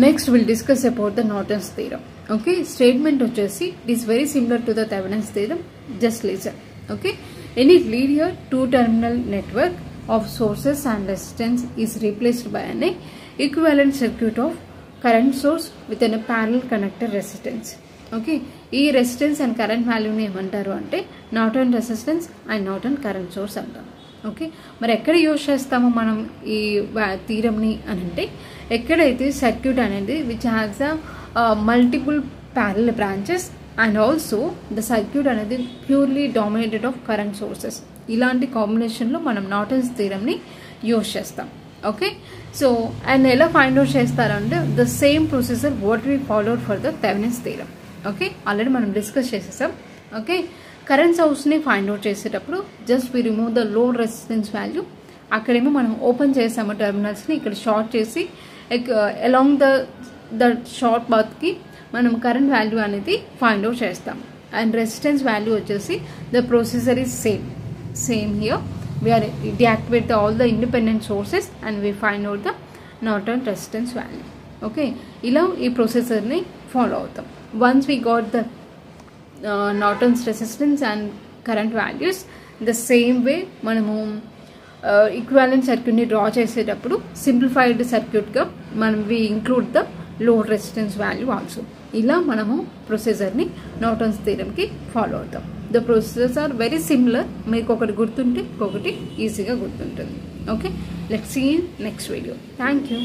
Next we'll discuss about the Norton's theorem. Okay, statement వచ్చేసి it is very similar to the Thevenin's theorem. Just listen. Okay, any linear two-terminal network of sources and resistance is replaced by an equivalent circuit of current source within a parallel connector resistance. Okay, ఈ resistance and current వాల్యూని ఏమంటారు అంటే Norton resistance and Norton current source అంటారు. Okay, మరి ఎక్కడ use చేస్తామో మనం ఈ థీరమ్ని అని అంటే ఎక్కడైతే సర్క్యూట్ అనేది which has multiple parallel branches and also the circuit అనేది purely dominated of current sources, ఇలాంటి కాంబినేషన్లో మనం నార్టన్స్ థీరమ్ని యూజ్ చేస్తాం. ఓకే, సో అండ్ ఎలా ఫైండ్ అవుట్ చేస్తారంటే the same procedure what we followed for the Thevenin's theorem. Okay, already మనం discuss చేసేసాం. ఓకే, కరెంట్ సోర్స్ని ఫైండ్ అవుట్ చేసేటప్పుడు just we remove the load resistance value. అక్కడేమో మనం ఓపెన్ చేసాము టెర్మినల్స్ని, ఇక్కడ షార్ట్ చేసి అలాంగ్ ద షార్ట్ పాత్కి మనం కరెంట్ వాల్యూ అనేది ఫైండ్ అవుట్ చేస్తాం. అండ్ రెసిస్టెన్స్ వాల్యూ వచ్చేసి the procedure is same here. We are deactivate all the independent sources and we find out the Norton resistance value. Okay, ఇలా ఈ ప్రొసెసర్ని follow అవుతాం. Once we got the Norton's resistance and current values, the same way మనము equivalent సర్క్యూట్ని draw చేసేటప్పుడు simplified సర్క్యూట్గా మనం we include the load resistance value also. ఇలా మనము ప్రొసెసర్ని నార్టన్స్ థీరమ్కి ఫాలో అవుతాం. The processors are very similar. మీకు ఒకటి గుర్తుంటే ఇంకొకటి ఈజీగా గుర్తుంటుంది. Okay, let's see in next video. Thank you.